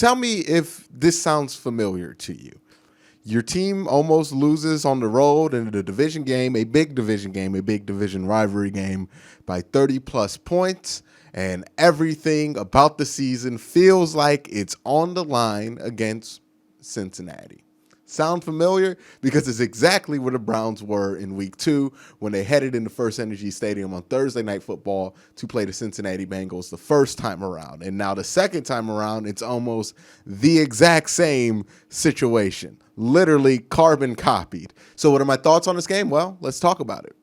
tell me if this sounds familiar to you. Your team almost loses on the road in a division game, a big division rivalry game by 30-plus points, and everything about the season feels like it's on the line against Cincinnati. Sound familiar? Because it's exactly where the Browns were in week 2 when they headed into First Energy Stadium on Thursday Night Football to play the Cincinnati Bengals the first time around. And now the second time around, it's almost the exact same situation. Literally carbon copied. So what are my thoughts on this game? Well, let's talk about it.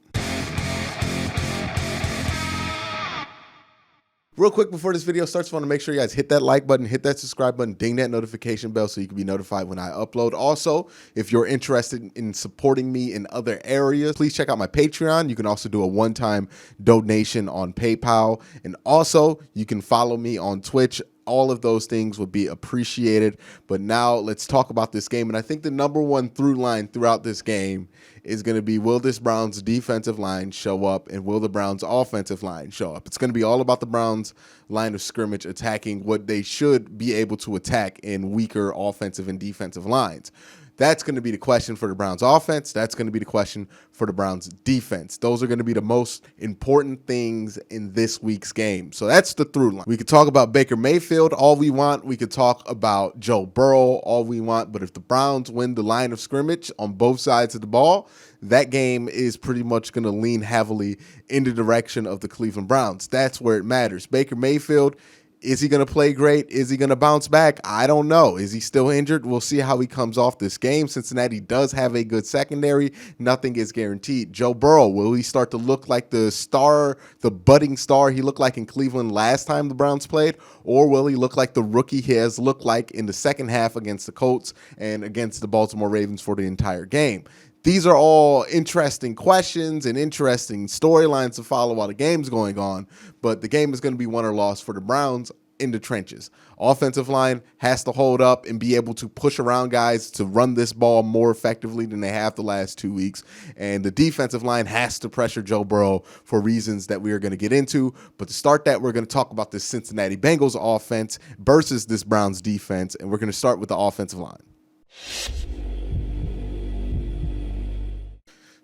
Real quick before this video starts, I want to make sure you guys hit that like button, hit that subscribe button, ding that notification bell so you can be notified when I upload. Also, if you're interested in supporting me in other areas, please check out my Patreon. You can also do a one-time donation on PayPal. And also, you can follow me on Twitch. All of those things would be appreciated. But now let's talk about this game. And I think the number one through line throughout this game is going to be, will this Browns defensive line show up, and will the Browns offensive line show up? It's going to be all about the Browns line of scrimmage attacking what they should be able to attack in weaker offensive and defensive lines. That's going to be the question for the Browns offense. That's going to be the question for the Browns defense. Those are going to be the most important things in this week's game. So that's the through line. We could talk about Baker Mayfield all we want. We could talk about Joe Burrow all we want. But if the Browns win the line of scrimmage on both sides of the ball, that game is pretty much going to lean heavily in the direction of the Cleveland Browns. That's where it matters. Baker Mayfield, is he going to play great? Is he going to bounce back? I don't know. Is he still injured? We'll see how he comes off this game. Cincinnati does have a good secondary. Nothing is guaranteed. Joe Burrow, will he start to look like the star, the budding star he looked like in Cleveland last time the Browns played? Or will he look like the rookie he has looked like in the second half against the Colts and against the Baltimore Ravens for the entire game? These are all interesting questions and interesting storylines to follow while the game's going on, but the game is going to be won or lost for the Browns in the trenches. Offensive line has to hold up and be able to push around guys to run this ball more effectively than they have the last 2 weeks, and the defensive line has to pressure Joe Burrow for reasons that we are going to get into. But to start that, we're going to talk about this Cincinnati Bengals offense versus this Browns defense, and we're going to start with the offensive line.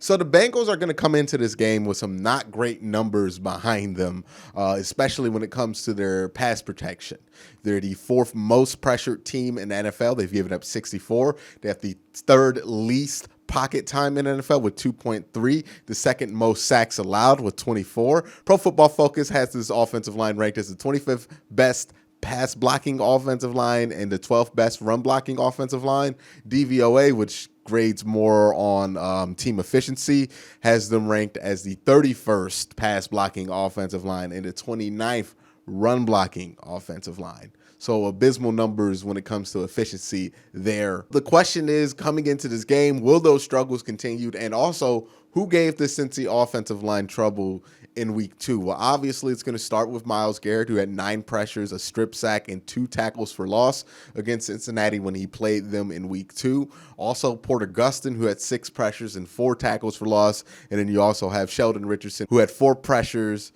So the Bengals are going to come into this game with some not great numbers behind them, especially when it comes to their pass protection. They're the 4th most pressured team in the NFL. They've given up 64. They have the 3rd least pocket time in the NFL with 2.3, the 2nd most sacks allowed with 24. Pro Football Focus has this offensive line ranked as the 25th best pass blocking offensive line and the 12th best run blocking offensive line. DVOA, which grades more on team efficiency, has them ranked as the 31st pass blocking offensive line and the 29th run blocking offensive line. So abysmal numbers when it comes to efficiency there. The question is, coming into this game, will those struggles continue? And also, who gave the Cincy offensive line trouble in week 2? Well, obviously, it's going to start with Myles Garrett, who had 9 pressures, a strip sack, and 2 tackles for loss against Cincinnati when he played them in week 2. Also, Porter Gustin, who had 6 pressures and 4 tackles for loss. And then you also have Sheldon Richardson, who had 4 pressures,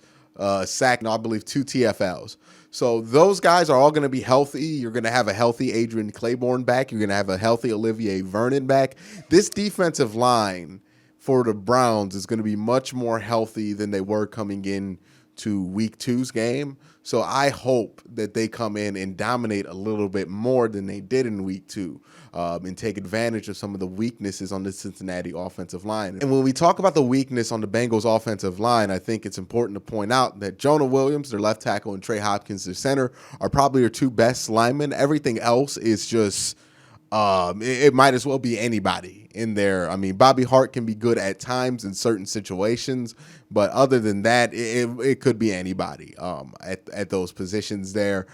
sack, and I believe 2 TFLs. So those guys are all going to be healthy. You're going to have a healthy Adrian Claiborne back. You're going to have a healthy Olivier Vernon back. This defensive line for the Browns is going to be much more healthy than they were coming in to week 2's game. So I hope that they come in and dominate a little bit more than they did in week 2 and take advantage of some of the weaknesses on the Cincinnati offensive line. And when we talk about the weakness on the Bengals offensive line, I think it's important to point out that Jonah Williams, their left tackle, and Trey Hopkins, their center, are probably their 2 best linemen. Everything else is just it might as well be anybody in there. I mean, Bobby Hart can be good at times in certain situations, but other than that, it could be anybody at those positions there.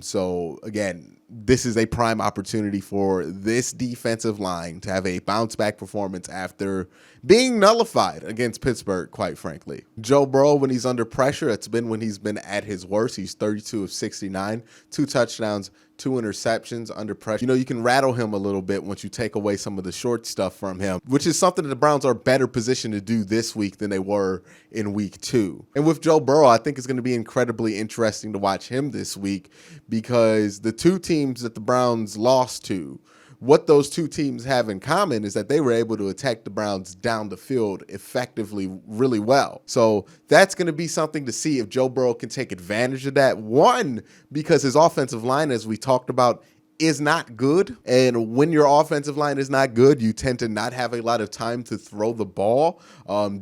So again, this is a prime opportunity for this defensive line to have a bounce back performance after being nullified against Pittsburgh, quite frankly. Joe Burrow, when he's under pressure, it's been when he's been at his worst. He's 32 of 69, 2 touchdowns, 2 interceptions under pressure. You know, you can rattle him a little bit once you take away some of the short stuff from him, which is something that the Browns are better positioned to do this week than they were in week 2. And with Joe Burrow, I think it's going to be incredibly interesting to watch him this week, because the two teams that the Browns lost to, what those two teams have in common is that they were able to attack the Browns down the field effectively really well. So that's going to be something to see if Joe Burrow can take advantage of that. One, because his offensive line, as we talked about, is not good. And when your offensive line is not good, you tend to not have a lot of time to throw the ball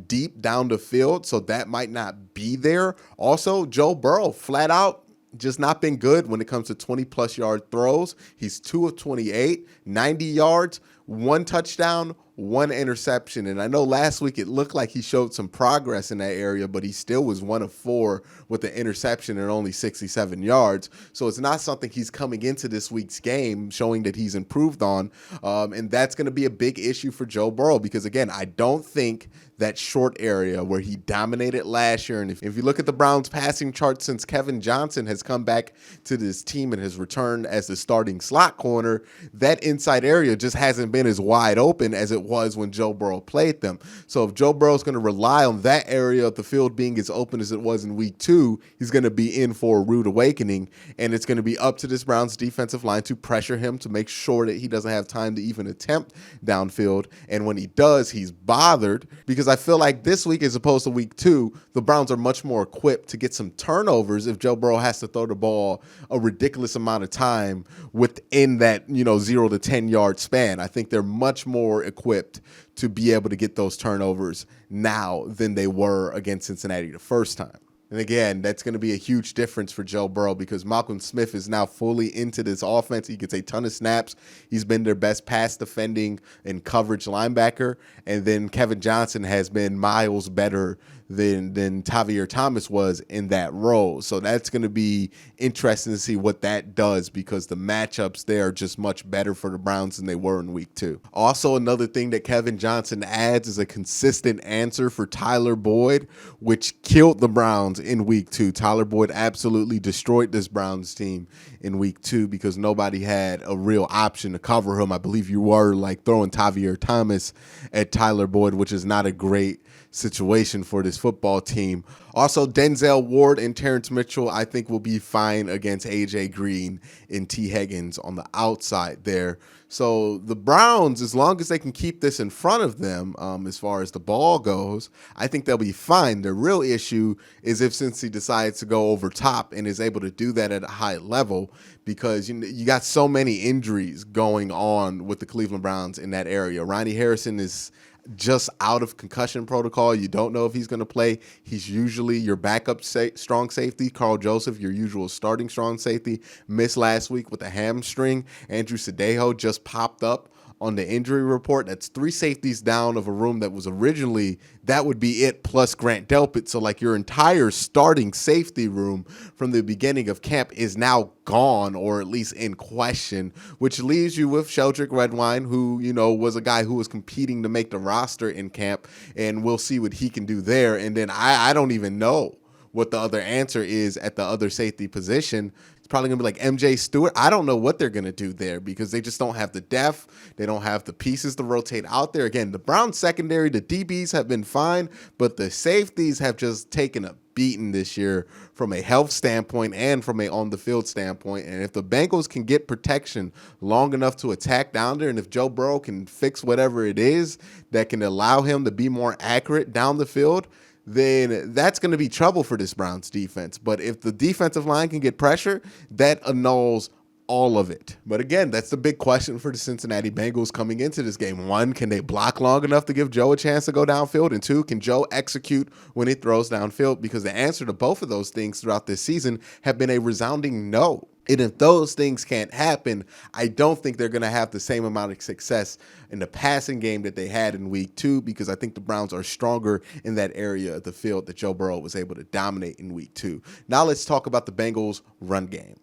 deep down the field. So that might not be there. Also, Joe Burrow flat out just not been good when it comes to 20-plus yard throws. He's 2 of 28, 90 yards, 1 touchdown, 1 interception. And I know last week it looked like he showed some progress in that area, but he still was 1 of 4 with the interception and only 67 yards. So it's not something he's coming into this week's game showing that he's improved on. And that's going to be a big issue for Joe Burrow, because, again, I don't think that short area where he dominated last year. And if you look at the Browns passing chart since Kevin Johnson has come back to this team and has returned as the starting slot corner, that inside area just hasn't been as wide open as it was when Joe Burrow played them. So if Joe Burrow is going to rely on that area of the field being as open as it was in week 2, he's going to be in for a rude awakening. And it's going to be up to this Browns defensive line to pressure him to make sure that he doesn't have time to even attempt downfield. And when he does, he's bothered, because I feel like this week, as opposed to week 2, the Browns are much more equipped to get some turnovers if Joe Burrow has to throw the ball a ridiculous amount of time within that 0 to 10 yard span. I think they're much more equipped to be able to get those turnovers now than they were against Cincinnati the first time. And again, that's going to be a huge difference for Joe Burrow, because Malcolm Smith is now fully into this offense. He gets a ton of snaps. He's been their best pass defending and coverage linebacker. And then Kevin Johnson has been miles better than Tavierre Thomas was in that role. So that's going to be interesting to see what that does, because the matchups there are just much better for the Browns than they were in week 2. Also, another thing that Kevin Johnson adds is a consistent answer for Tyler Boyd, which killed the Browns in week 2. Tyler Boyd absolutely destroyed this Browns team in week 2 because nobody had a real option to cover him. I believe you were throwing Tavierre Thomas at Tyler Boyd, which is not a great situation for this football team. Also, Denzel Ward and Terrence Mitchell, I think, will be fine against A.J. Green and T. Higgins on the outside there. So the Browns, as long as they can keep this in front of them as far as the ball goes, I think they'll be fine. The real issue is if Cincy decides to go over top and is able to do that at a high level, because you got so many injuries going on with the Cleveland Browns in that area. Ronnie Harrison is just out of concussion protocol. You don't know if he's going to play. He's usually your backup strong safety. Carl Joseph, your usual starting strong safety, missed last week with a hamstring. Andrew Sadejo just popped up on the injury report. That's 3 safeties down of a room that was originally, that would be it plus Grant Delpit. So your entire starting safety room from the beginning of camp is now gone, or at least in question, which leaves you with Sheldrick Redwine, who, was a guy who was competing to make the roster in camp, and we'll see what he can do there. And then I don't even know what the other answer is at the other safety position. It's probably going to be like MJ Stewart. I don't know what they're going to do there, because they just don't have the depth. They don't have the pieces to rotate out there. Again, the Browns secondary, the DBs have been fine, but the safeties have just taken a beaten this year from a health standpoint and from a on-the-field standpoint. And if the Bengals can get protection long enough to attack down there, and if Joe Burrow can fix whatever it is that can allow him to be more accurate down the field, then that's going to be trouble for this Browns defense. But if the defensive line can get pressure, that annuls all of it. But again, that's the big question for the Cincinnati Bengals coming into this game. 1, can they block long enough to give Joe a chance to go downfield? And 2, can Joe execute when he throws downfield? Because the answer to both of those things throughout this season have been a resounding no. And if those things can't happen, I don't think they're going to have the same amount of success in the passing game that they had in week 2, because I think the Browns are stronger in that area of the field that Joe Burrow was able to dominate in week 2. Now let's talk about the Bengals' run game.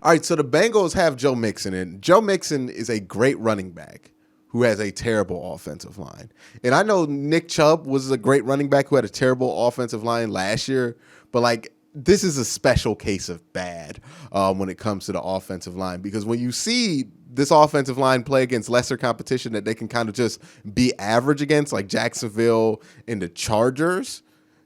All right, so the Bengals have Joe Mixon, and Joe Mixon is a great running back who has a terrible offensive line. And I know Nick Chubb was a great running back who had a terrible offensive line last year, but this is a special case of bad when it comes to the offensive line, because when you see this offensive line play against lesser competition that they can kind of just be average against, like Jacksonville and the Chargers,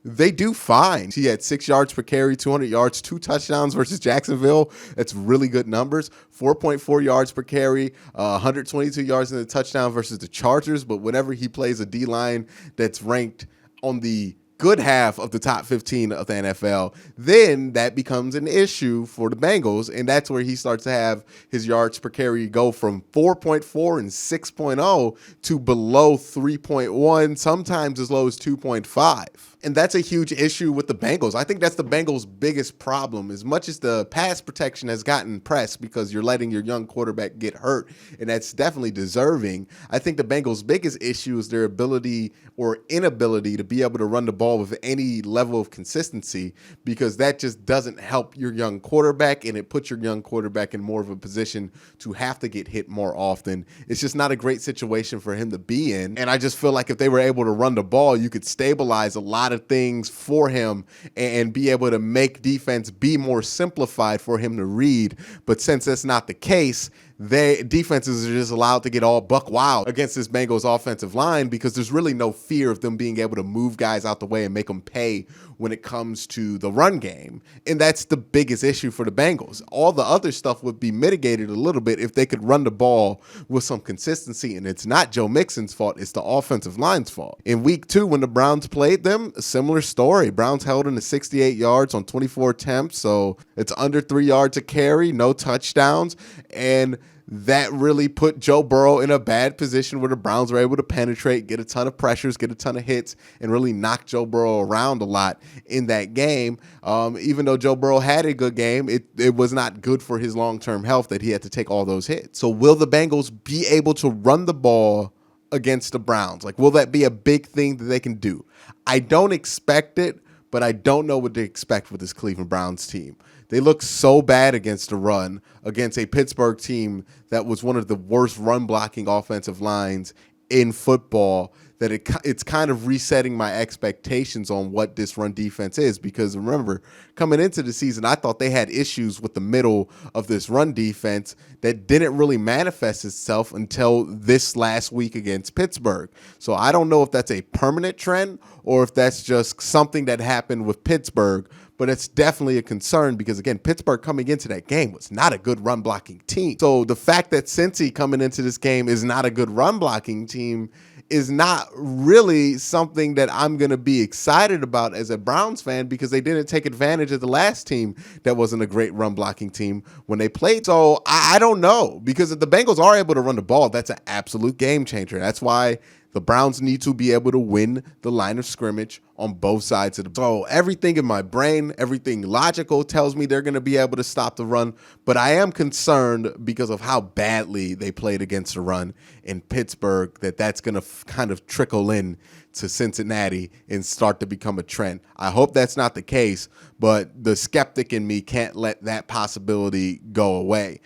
they do fine. He had 6 yards per carry, 200 yards, 2 touchdowns versus Jacksonville. That's really good numbers. 4.4 yards per carry, 122 yards in the touchdown versus the Chargers. But whenever he plays a D-line that's ranked on the good half of the top 15 of the NFL, then that becomes an issue for the Bengals, and that's where he starts to have his yards per carry go from 4.4 and 6.0 to below 3.1, sometimes as low as 2.5. And that's a huge issue with the Bengals. I think that's the Bengals' biggest problem. As much as the pass protection has gotten pressed because you're letting your young quarterback get hurt, and that's definitely deserving, I think the Bengals' biggest issue is their ability or inability to be able to run the ball with any level of consistency, because that just doesn't help your young quarterback, and it puts your young quarterback in more of a position to have to get hit more often. It's just not a great situation for him to be in. And I just feel like if they were able to run the ball, you could stabilize a lot of things for him and be able to make defense be more simplified for him to read. But since that's not the case, defenses are just allowed to get all buck wild against this Bengals offensive line, because there's really no fear of them being able to move guys out the way and make them pay when it comes to the run game. And that's the biggest issue for the Bengals. All the other stuff would be mitigated a little bit if they could run the ball with some consistency. And it's not Joe Mixon's fault, it's the offensive line's fault. In week 2, when the Browns played them, a similar story. Browns held in to 68 yards on 24 attempts, so it's under 3 yards a carry, no touchdowns. And that really put Joe Burrow in a bad position where the Browns were able to penetrate, get a ton of pressures, get a ton of hits, and really knock Joe Burrow around a lot in that game. Even though Joe Burrow had a good game, it was not good for his long-term health that he had to take all those hits. So will the Bengals be able to run the ball against the Browns? Like, will that be a big thing that they can do? I don't expect it, but I don't know what to expect with this Cleveland Browns team. They look so bad against the run, against a Pittsburgh team that was one of the worst run-blocking offensive lines in football, that it's kind of resetting my expectations on what this run defense is. Because remember, coming into the season, I thought they had issues with the middle of this run defense that didn't really manifest itself until this last week against Pittsburgh. So I don't know if that's a permanent trend or if that's just something that happened with Pittsburgh. But it's definitely a concern because, again, Pittsburgh coming into that game was not a good run-blocking team. So the fact that Cincy coming into this game is not a good run-blocking team is not really something that I'm going to be excited about as a Browns fan, because they didn't take advantage of the last team that wasn't a great run-blocking team when they played. So I don't know, because if the Bengals are able to run the ball, that's an absolute game changer. That's why the Browns need to be able to win the line of scrimmage on both sides of the ball. So everything in my brain, everything logical tells me they're going to be able to stop the run. But I am concerned because of how badly they played against the run in Pittsburgh, that's going to kind of trickle in to Cincinnati and start to become a trend. I hope that's not the case, but the skeptic in me can't let that possibility go away.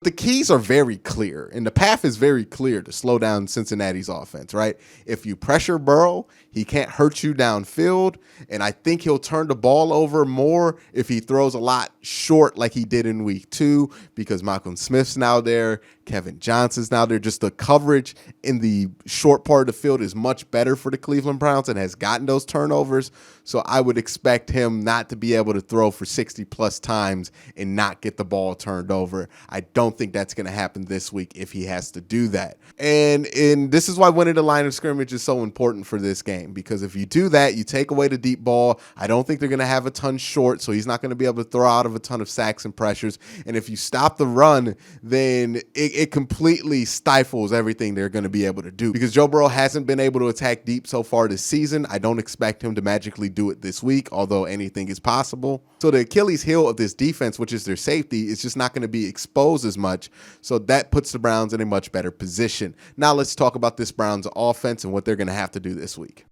The keys are very clear, and the path is very clear to slow down Cincinnati's offense, right? If you pressure Burrow, he can't hurt you downfield, and I think he'll turn the ball over more if he throws a lot short like he did in week 2, because Malcolm Smith's now there, Kevin Johnson's now there. Just the coverage in the short part of the field is much better for the Cleveland Browns and has gotten those turnovers. So I would expect him not to be able to throw for 60-plus times and not get the ball turned over. I don't think that's going to happen this week if he has to do that. And this is why winning the line of scrimmage is so important for this game, because if you do that, you take away the deep ball. I don't think they're going to have a ton short, so he's not going to be able to throw out of a ton of sacks and pressures. And if you stop the run, then it completely stifles everything they're going to be able to do, because Joe Burrow hasn't been able to attack deep so far this season. I don't expect him to magically do it this week, although anything is possible. So the Achilles heel of this defense, which is their safety, is just not going to be exposed as much. So that puts the Browns in a much better position. Now let's talk about this Browns offense and what they're going to have to do this week.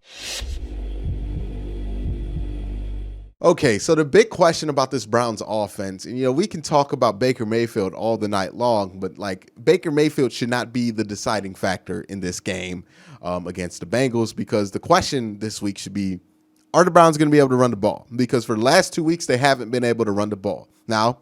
Okay, so the big question about this Browns offense, and we can talk about Baker Mayfield all the night long, but Baker Mayfield should not be the deciding factor in this game against the Bengals, because the question this week should be, are the Browns going to be able to run the ball? Because for the last 2 weeks, they haven't been able to run the ball. Now,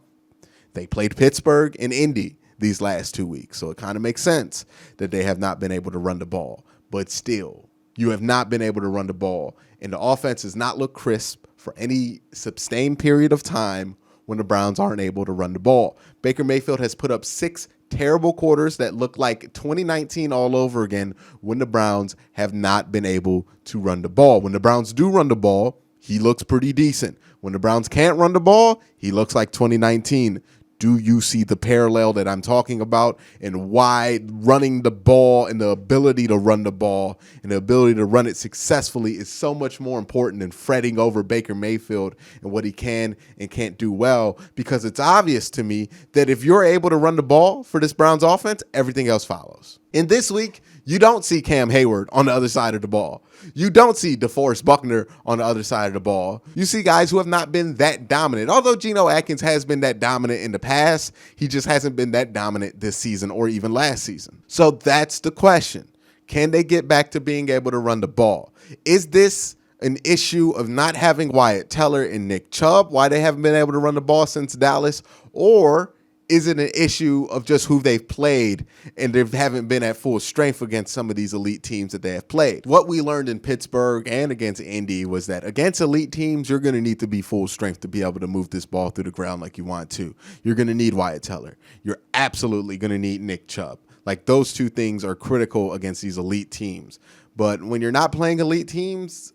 They played Pittsburgh and Indy these last 2 weeks, so it kind of makes sense that they have not been able to run the ball. But still, you have not been able to run the ball, and the offense has not looked crisp for any sustained period of time when the Browns aren't able to run the ball. Baker Mayfield has put up 6 terrible quarters that look like 2019 all over again when the Browns have not been able to run the ball. When the Browns do run the ball, he looks pretty decent. When the Browns can't run the ball, he looks like 2019. Do you see the parallel that I'm talking about, and why running the ball and the ability to run the ball and the ability to run it successfully is so much more important than fretting over Baker Mayfield and what he can and can't do well? Because it's obvious to me that if you're able to run the ball for this Browns offense, everything else follows. And this week, you don't see Cam Hayward on the other side of the ball. You don't see DeForest Buckner on the other side of the ball. You see guys who have not been that dominant. Although Geno Atkins has been that dominant in the past, he just hasn't been that dominant this season or even last season. So that's the question. Can they get back to being able to run the ball? Is this an issue of not having Wyatt Teller and Nick Chubb, why they haven't been able to run the ball since Dallas? Or is it an issue of just who they've played and they haven't been at full strength against some of these elite teams that they have played? What we learned in Pittsburgh and against Indy was that against elite teams, you're going to need to be full strength to be able to move this ball through the ground like you want to. You're going to need Wyatt Teller. You're absolutely going to need Nick Chubb. Like, those two things are critical against these elite teams. But when you're not playing elite teams,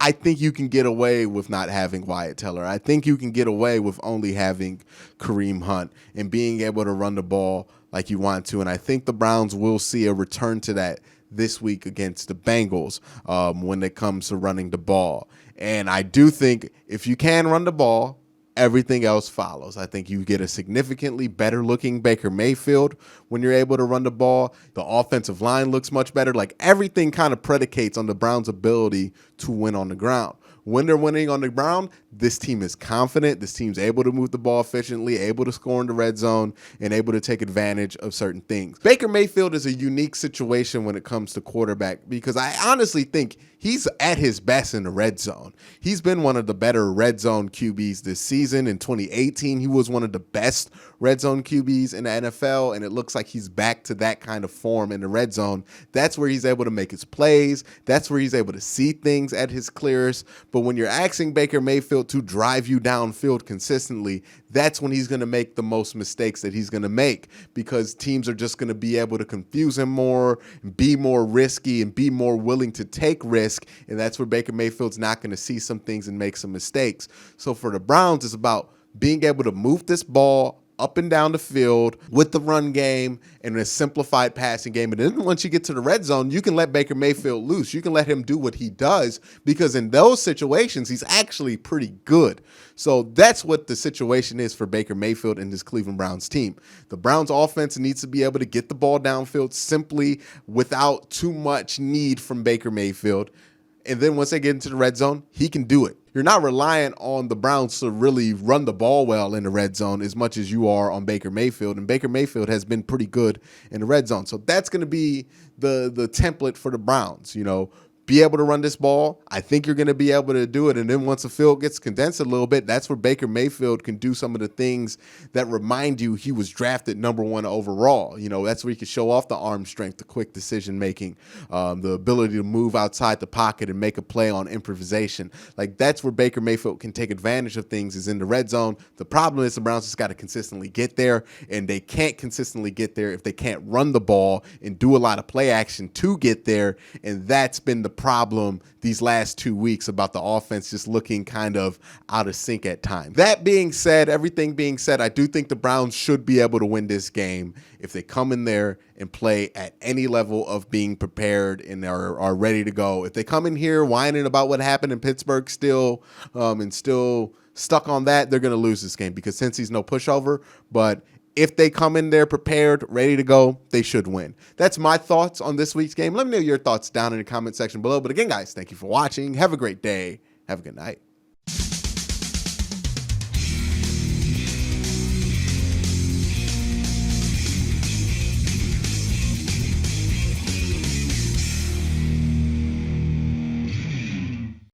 I think you can get away with not having Wyatt Teller. I think you can get away with only having Kareem Hunt and being able to run the ball like you want to. And I think the Browns will see a return to that this week against the Bengals when it comes to running the ball. And I do think if you can run the ball, everything else follows. I think you get a significantly better looking Baker Mayfield when you're able to run the ball. The offensive line looks much better. Like, everything kind of predicates on the Browns' ability to win on the ground. When they're winning on the ground, this team is confident. This team's able to move the ball efficiently, able to score in the red zone, and able to take advantage of certain things. Baker Mayfield is a unique situation when it comes to quarterback, because I honestly think he's at his best in the red zone. He's been one of the better red zone QBs this season. In 2018, he was one of the best red zone QBs in the NFL, and it looks like he's back to that kind of form in the red zone. That's where he's able to make his plays. That's where he's able to see things at his clearest. But when you're asking Baker Mayfield to drive you downfield consistently, that's when he's going to make the most mistakes that he's going to make, because teams are just going to be able to confuse him more, be more risky, and be more willing to take risk. And that's where Baker Mayfield's not going to see some things and make some mistakes. So for the Browns, it's about being able to move this ball up and down the field with the run game and a simplified passing game. And then once you get to the red zone, you can let Baker Mayfield loose. You can let him do what he does, because in those situations, he's actually pretty good. So that's what the situation is for Baker Mayfield and this Cleveland Browns team. The Browns offense needs to be able to get the ball downfield simply without too much need from Baker Mayfield. And then once they get into the red zone, he can do it. You're not reliant on the Browns to really run the ball well in the red zone as much as you are on Baker Mayfield. And Baker Mayfield has been pretty good in the red zone. So that's going to be the template for the Browns. You know, be able to run this ball. I think you're going to be able to do it. And then once the field gets condensed a little bit, that's where Baker Mayfield can do some of the things that remind you he was drafted number 1 overall. You know, that's where he can show off the arm strength, the quick decision making, the ability to move outside the pocket and make a play on improvisation. Like, that's where Baker Mayfield can take advantage of things, is in the red zone. The problem is the Browns just got to consistently get there, and they can't consistently get there if they can't run the ball and do a lot of play action to get there. And that's been the problem these last 2 weeks, about the offense just looking kind of out of sync at times. That being said, everything being said, I do think the Browns should be able to win this game if they come in there and play at any level of being prepared and are ready to go. If they come in here whining about what happened in Pittsburgh still and still stuck on that, they're going to lose this game, because since he's no pushover. But if they come in there prepared, ready to go, they should win. That's my thoughts on this week's game. Let me know your thoughts down in the comment section below. But again, guys, thank you for watching. Have a great day. Have a good night.